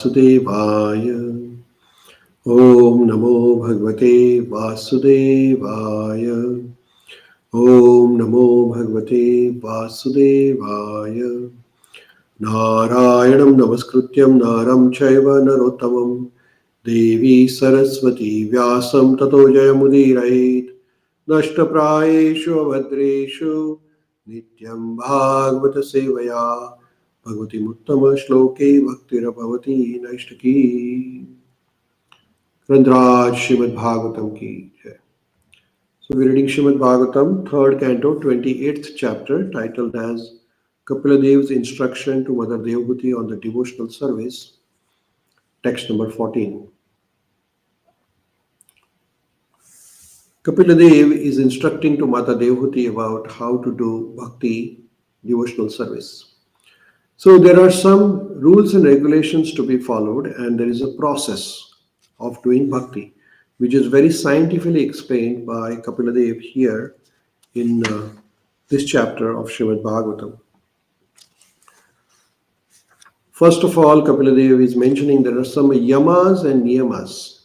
Vasudevaya. Om Namo Bhagavate Vasudevaya. Om Namo Bhagavate Vasudevaya. Narayanam Namaskrutyam Naram Chaiva Narottamam Devi Saraswati Vyasam Tato Jayamudirayet Nashtaprayeshu Avadreshu Nityam Bhagavata Sevaya Bhagavati Muttama Shloke Bhaktirabhavati Naishtaki Randraj Srimad Bhagavatam ki Jai. So we're reading Srimad Bhagavatam, 3rd canto, 28th chapter, titled as Kapiladev's instruction to Mother Devhuti on the devotional service, text number 14. Kapiladev is instructing to Mata Devhuti about how to do bhakti devotional service. So there are some rules and regulations to be followed, and there is a process of doing bhakti, which is very scientifically explained by Kapiladev here in this chapter of Srimad Bhagavatam. First of all, Kapiladev is mentioning there are some yamas and niyamas,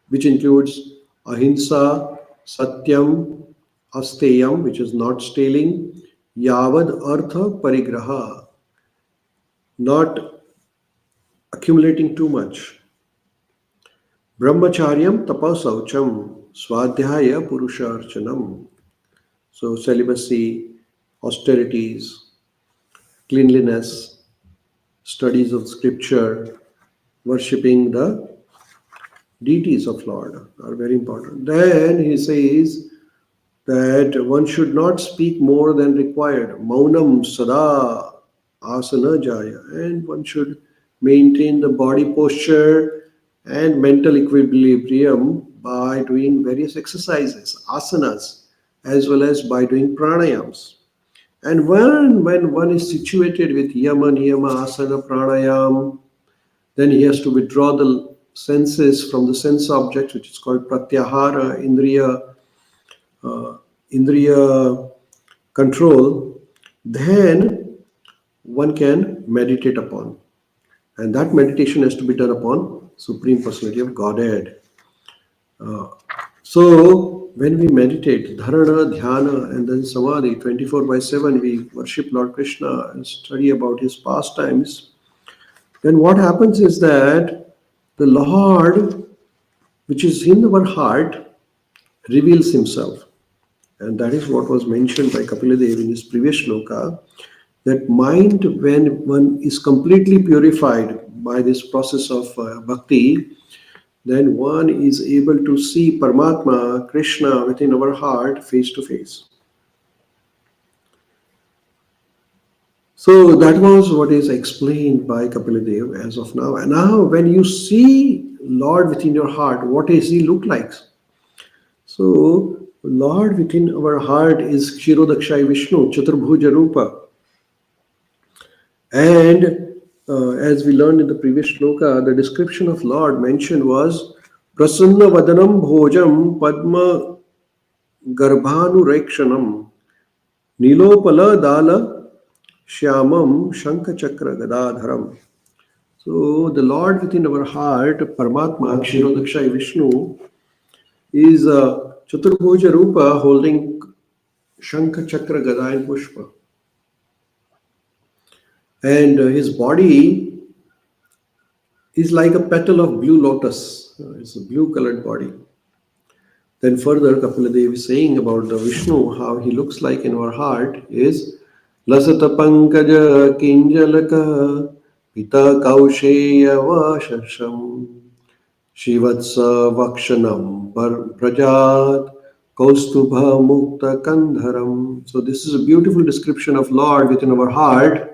which includes ahimsa, satyam, asteyam, which is not stealing, yavad artha parigraha, not accumulating too much, brahmacharyam tapasaucham, swadhyaya purusharchanam. So celibacy, austerities, cleanliness, studies of scripture, worshipping the deities of Lord are very important. Then he says that one should not speak more than required. Maunam sada asana jaya. And one should maintain the body posture and mental equilibrium by doing various exercises, asanas, as well as by doing pranayams. And when one is situated with yama, niyama, asana, pranayam, then he has to withdraw the senses from the sense object, which is called pratyahara, indriya control. Then one can meditate upon. And that meditation has to be done upon Supreme Personality of Godhead. So when we meditate, dharana, dhyana, and then samadhi, 24/7, we worship Lord Krishna and study about his pastimes, then what happens is that the Lord, which is in our heart, reveals himself. And that is what was mentioned by Kapiladev in his previous shloka, that mind, when one is completely purified by this process of bhakti, then one is able to see Paramatma, Krishna, within our heart face to face. So that was what is explained by Kapiladev as of now. And now when you see Lord within your heart, what does he look like? So Lord within our heart is Kshirodakshay Vishnu, Chaturbhuja Rupa. And as we learned in the previous shloka, the description of Lord mentioned was Prasanna Vadanam Bhojam Padma Garbhanurekshanam Nilopala Dala Shyamam Shankachakra Gadadharam. So the Lord within our heart, Paramatma, Kshirodakshay Vishnu, is Chaturbhuja Rupa holding Shankachakra Gada and Pushpa. And his body is like a petal of blue lotus. It's a blue colored body. Then further, Kapiladev is saying about the Vishnu, how he looks like in our heart is Lasata Pankaja Kinjalaka Pita Kausheya Vashasham Shivatsa Vakshanam Brajat Kaustubha Mukta Kandharam. So this is a beautiful description of Lord within our heart.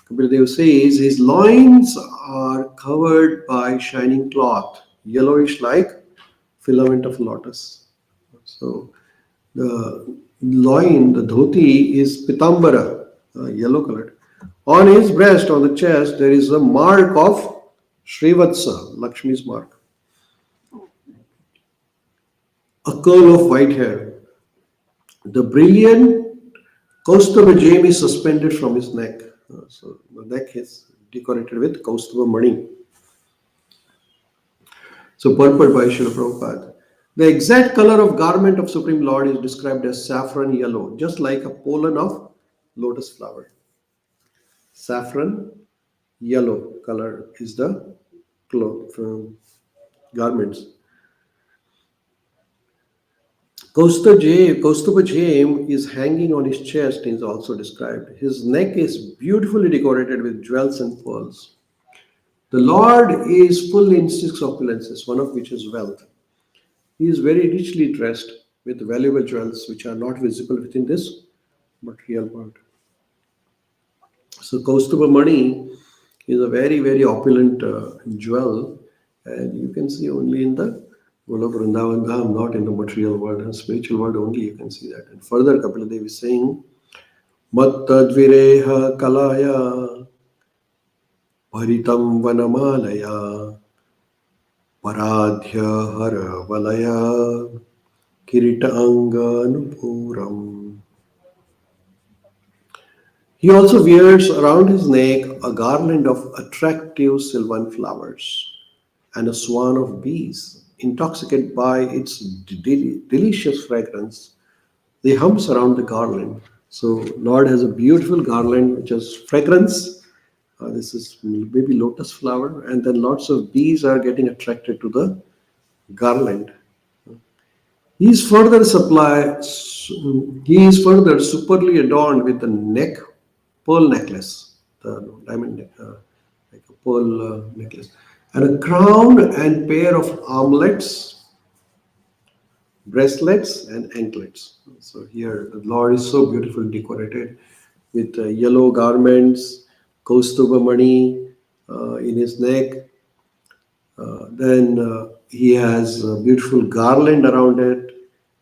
Kapiladev says his loins are covered by shining cloth, yellowish like filament of lotus. So the loin, the dhoti, is pitambara, yellow colored. On his breast, on the chest, there is a mark of Srivatsa, Lakshmi's mark. A curl of white hair. The brilliant Kaustubha gem is suspended from his neck. So the neck is decorated with Kaustubha Mani. So purport by Srila Prabhupada. The exact color of garment of Supreme Lord is described as saffron yellow, just like a pollen of lotus flower. Saffron yellow color is the garments. Kaustubha Jain is hanging on his chest is also described. His neck is beautifully decorated with jewels and pearls. The Lord is full in six opulences, one of which is wealth. He is very richly dressed with valuable jewels which are not visible within this material world. So Kaustubha Mani is a very, very opulent jewel, and you can see only in the Golok Vrindavan Dham, not in the material world and spiritual world only you can see that. And further, Kapila Devi is saying, Mattadvireha kalaya paritam vanamalaya paradhya hara valaya kirita anga nupuram. He also wears around his neck a garland of attractive sylvan flowers and a swarm of bees, intoxicated by its delicious fragrance. They hums around the garland. So Lord has a beautiful garland which has fragrance. This is maybe lotus flower, and then lots of bees are getting attracted to the garland. He is further he is further superly adorned with the neck pearl necklace, the diamond like a pearl necklace, and a crown and pair of armlets, bracelets, and anklets. So here the Lord is so beautifully decorated with yellow garments, Kaustubha Mani in his neck. Then he has a beautiful garland around it,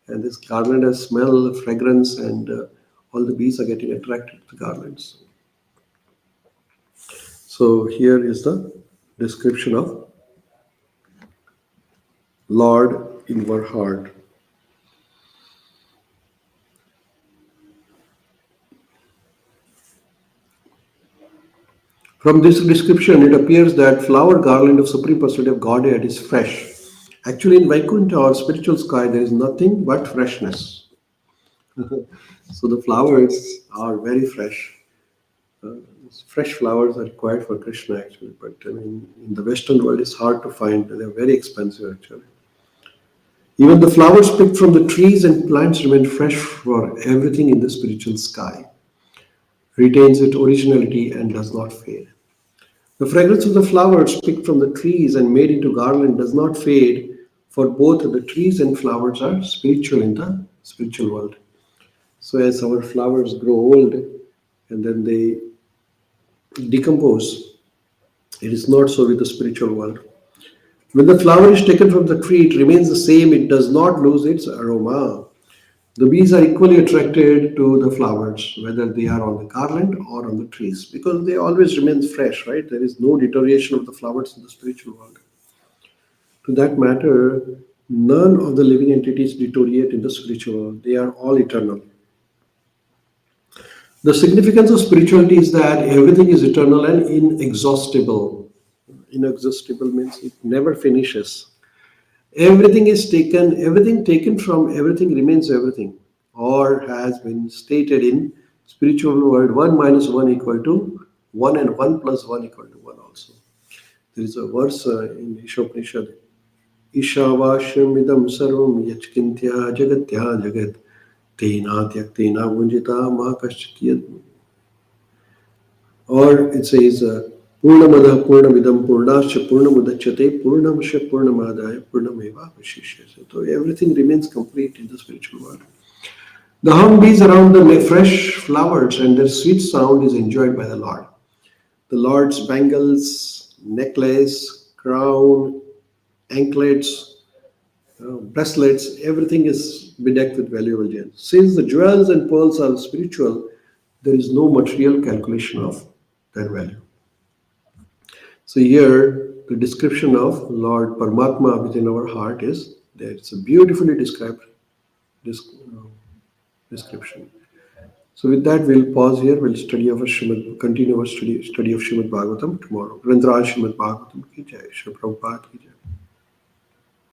and this garland has smell, fragrance, and all the bees are getting attracted to the garlands. So here is the description of Lord in our heart. From this description, it appears that flower garland of Supreme Personality of Godhead is fresh. Actually, in Vaikuntha or spiritual sky, there is nothing but freshness. So the flowers are very fresh. Uh, Fresh flowers are required for Krishna actually, but I mean, in the Western world, it's hard to find. They're very expensive actually. Even the flowers picked from the trees and plants remain fresh, for everything in the spiritual sky retains its originality and does not fade. The fragrance of the flowers picked from the trees and made into garland does not fade, for both the trees and flowers are spiritual in the spiritual world. So as our flowers grow old and then they decompose, it is not so with the spiritual world. When the flower is taken from the tree, it remains the same, it does not lose its aroma. The bees are equally attracted to the flowers, whether they are on the garland or on the trees, because they always remain fresh, right? There is no deterioration of the flowers in the spiritual world. To that matter, none of the living entities deteriorate in the spiritual world. They are all eternal. The significance of spirituality is that everything is eternal and inexhaustible. Inexhaustible means it never finishes. Everything taken from everything remains everything, or has been stated in spiritual world 1 minus 1 equal to 1 and 1 plus 1 equal to 1 also. There is a verse in Ishopanishad, Ishavashyamidam sarvam yachkintya jagatya jagat tena tyaktena vunjita ma kaschitiyad. Or it says, Purnamada Purnamidam Purnascha Purnamudachyate Purnamasya Purnamadaya Purnameva Vashishyate. So everything remains complete in the spiritual world. The humbees around the fresh flowers and their sweet sound is enjoyed by the Lord. The Lord's bangles, necklace, crown, anklets, bracelets, everything is bedecked with valuable gems. Since the jewels and pearls are spiritual, there is no material calculation of their value. So here, the description of Lord Paramatma within our heart is there. It's a beautifully described description. So with that, we'll pause here. We'll continue our study of Srimad Bhagavatam tomorrow. Randraj Srimad Bhagavatam ki jai. Shri Prabhupada ki jai.